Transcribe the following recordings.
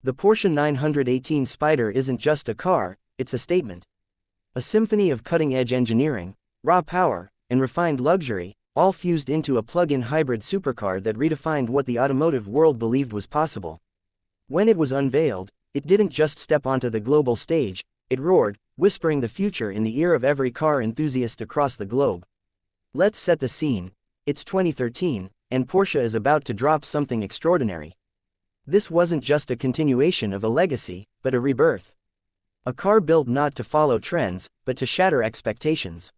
The Porsche 918 Spyder isn't just a car, it's a statement. A symphony of cutting-edge engineering, raw power, and refined luxury, all fused into a plug-in hybrid supercar that redefined what the automotive world believed was possible. When it was unveiled, it didn't just step onto the global stage, it roared, whispering the future in the ear of every car enthusiast across the globe. Let's set the scene. It's 2013, and Porsche is about to drop something extraordinary. This wasn't just a continuation of a legacy, but a rebirth. A car built not to follow trends, but to shatter expectations.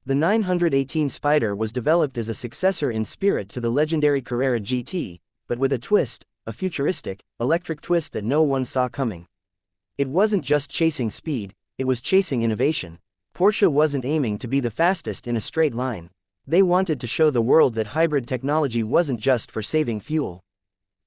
The 918 Spyder was developed as a successor in spirit to the legendary Carrera GT, but with a twist, a futuristic, electric twist that no one saw coming. It wasn't just chasing speed, it was chasing innovation. Porsche wasn't aiming to be the fastest in a straight line. They wanted to show the world that hybrid technology wasn't just for saving fuel.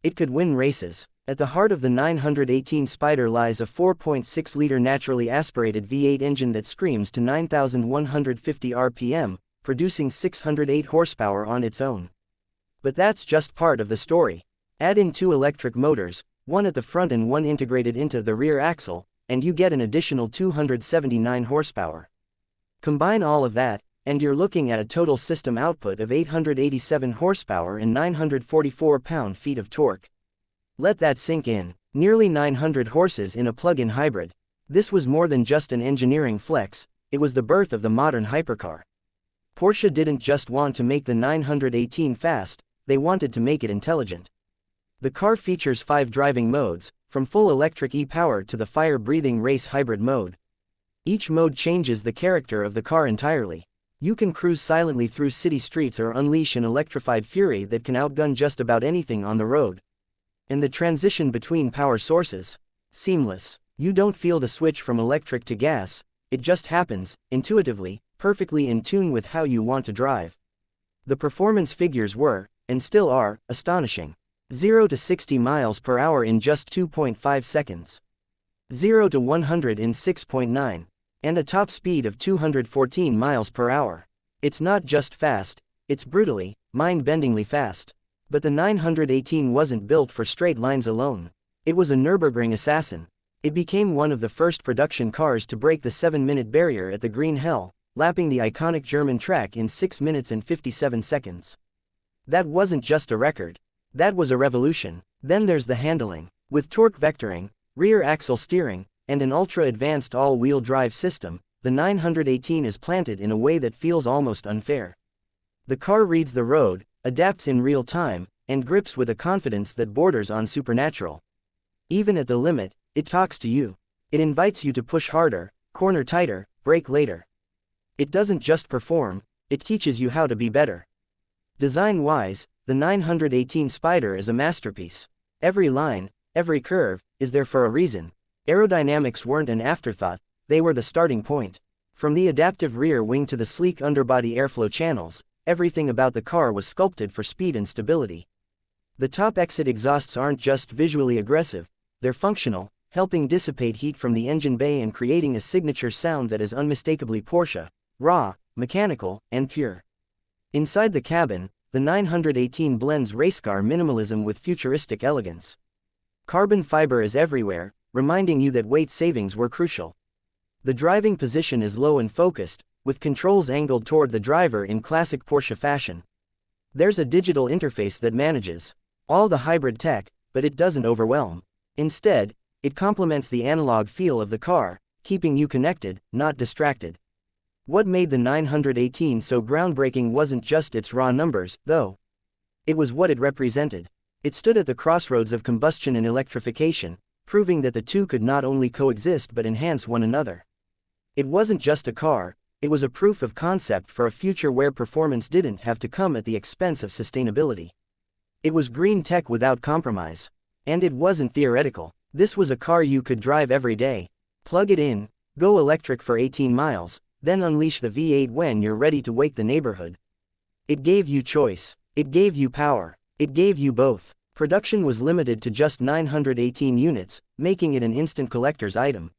It could win races. At the heart of the 918 Spyder lies a 4.6-liter naturally aspirated V8 engine that screams to 9,150 RPM, producing 608 horsepower on its own. But that's just part of the story. Add in 2 electric motors, one at the front and one integrated into the rear axle, and you get an additional 279 horsepower. Combine all of that, and you're looking at a total system output of 887 horsepower and 944 pound-feet of torque. Let that sink in. Nearly 900 horses in a plug-in hybrid. This was more than just an engineering flex, it was the birth of the modern hypercar. Porsche didn't just want to make the 918 fast, they wanted to make it intelligent. The car features 5 driving modes, from full electric e-power to the fire-breathing race hybrid mode. Each mode changes the character of the car entirely. You can cruise silently through city streets or unleash an electrified fury that can outgun just about anything on the road. And the transition between power sources? Seamless. You don't feel the switch from electric to gas, it just happens, intuitively, perfectly in tune with how you want to drive. The performance figures were, and still are, astonishing. 0 to 60 miles per hour in just 2.5 seconds. 0 to 100 in 6.9. And a top speed of 214 miles per hour. It's not just fast, it's brutally, mind-bendingly fast. But the 918 wasn't built for straight lines alone. It was a Nürburgring assassin. It became one of the first production cars to break the 7-minute barrier at the Green Hell, lapping the iconic German track in 6 minutes and 57 seconds. That wasn't just a record. That was a revolution. Then there's the handling. With torque vectoring, rear axle steering, and an ultra-advanced all-wheel drive system, the 918 is planted in a way that feels almost unfair. The car reads the road, adapts in real time, and grips with a confidence that borders on supernatural. Even at the limit, it talks to you. It invites you to push harder, corner tighter, brake later. It doesn't just perform, it teaches you how to be better. Design-wise, the 918 Spyder is a masterpiece. Every line, every curve, is there for a reason. Aerodynamics weren't an afterthought, they were the starting point. From the adaptive rear wing to the sleek underbody airflow channels, everything about the car was sculpted for speed and stability. The top exit exhausts aren't just visually aggressive, they're functional, helping dissipate heat from the engine bay and creating a signature sound that is unmistakably Porsche, raw, mechanical, and pure. Inside the cabin, the 918 blends racecar minimalism with futuristic elegance. Carbon fiber is everywhere, reminding you that weight savings were crucial. The driving position is low and focused, with controls angled toward the driver in classic Porsche fashion. There's a digital interface that manages all the hybrid tech, but it doesn't overwhelm. Instead, it complements the analog feel of the car, keeping you connected, not distracted. What made the 918 so groundbreaking wasn't just its raw numbers, though. It was what it represented. It stood at the crossroads of combustion and electrification, proving that the two could not only coexist but enhance one another. It wasn't just a car, it was a proof of concept for a future where performance didn't have to come at the expense of sustainability. It was green tech without compromise. And it wasn't theoretical. This was a car you could drive every day. Plug it in, go electric for 18 miles, then unleash the V8 when you're ready to wake the neighborhood. It gave you choice. It gave you power. It gave you both. Production was limited to just 918 units, making it an instant collector's item.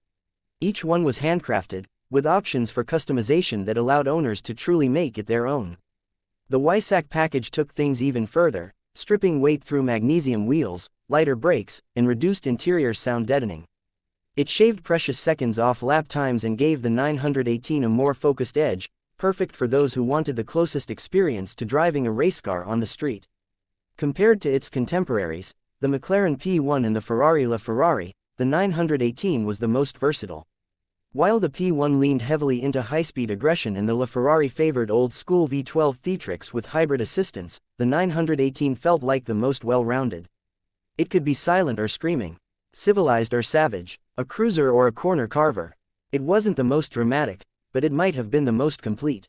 Each one was handcrafted, with options for customization that allowed owners to truly make it their own. The Weissach package took things even further, stripping weight through magnesium wheels, lighter brakes, and reduced interior sound deadening. It shaved precious seconds off lap times and gave the 918 a more focused edge, perfect for those who wanted the closest experience to driving a race car on the street. Compared to its contemporaries, the McLaren P1 and the Ferrari LaFerrari, the 918 was the most versatile. While the P1 leaned heavily into high-speed aggression and the LaFerrari favored old-school V12 theatrics with hybrid assistance, the 918 felt like the most well-rounded. It could be silent or screaming, civilized or savage, a cruiser or a corner carver. It wasn't the most dramatic, but it might have been the most complete.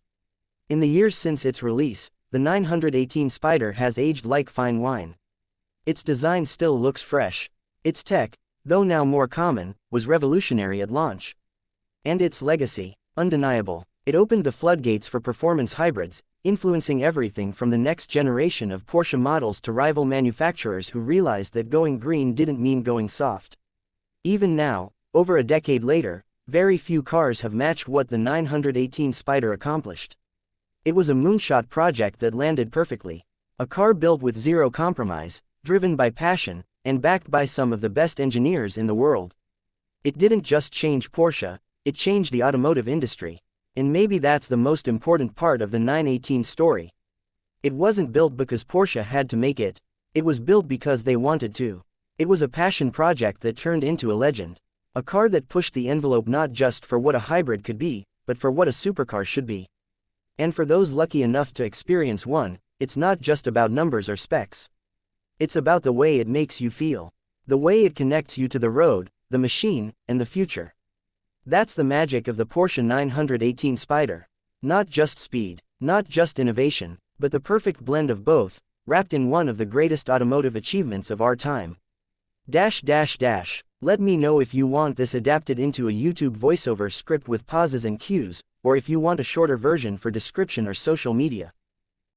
In the years since its release, the 918 Spyder has aged like fine wine. Its design still looks fresh. Its tech, though now more common, was revolutionary at launch. And its legacy, undeniable. It opened the floodgates for performance hybrids, influencing everything from the next generation of Porsche models to rival manufacturers who realized that going green didn't mean going soft. Even now, over a decade later, very few cars have matched what the 918 Spyder accomplished. It was a moonshot project that landed perfectly. A car built with zero compromise, driven by passion, and backed by some of the best engineers in the world. It didn't just change Porsche, it changed the automotive industry. And maybe that's the most important part of the 918 story. It wasn't built because Porsche had to make it. It was built because they wanted to. It was a passion project that turned into a legend. A car that pushed the envelope not just for what a hybrid could be, but for what a supercar should be. And for those lucky enough to experience one, it's not just about numbers or specs. It's about the way it makes you feel. The way it connects you to the road, the machine, and the future. That's the magic of the Porsche 918 Spyder. Not just speed, not just innovation, but the perfect blend of both, wrapped in one of the greatest automotive achievements of our time. Let me know if you want this adapted into a YouTube voiceover script with pauses and cues, or if you want a shorter version for description or social media.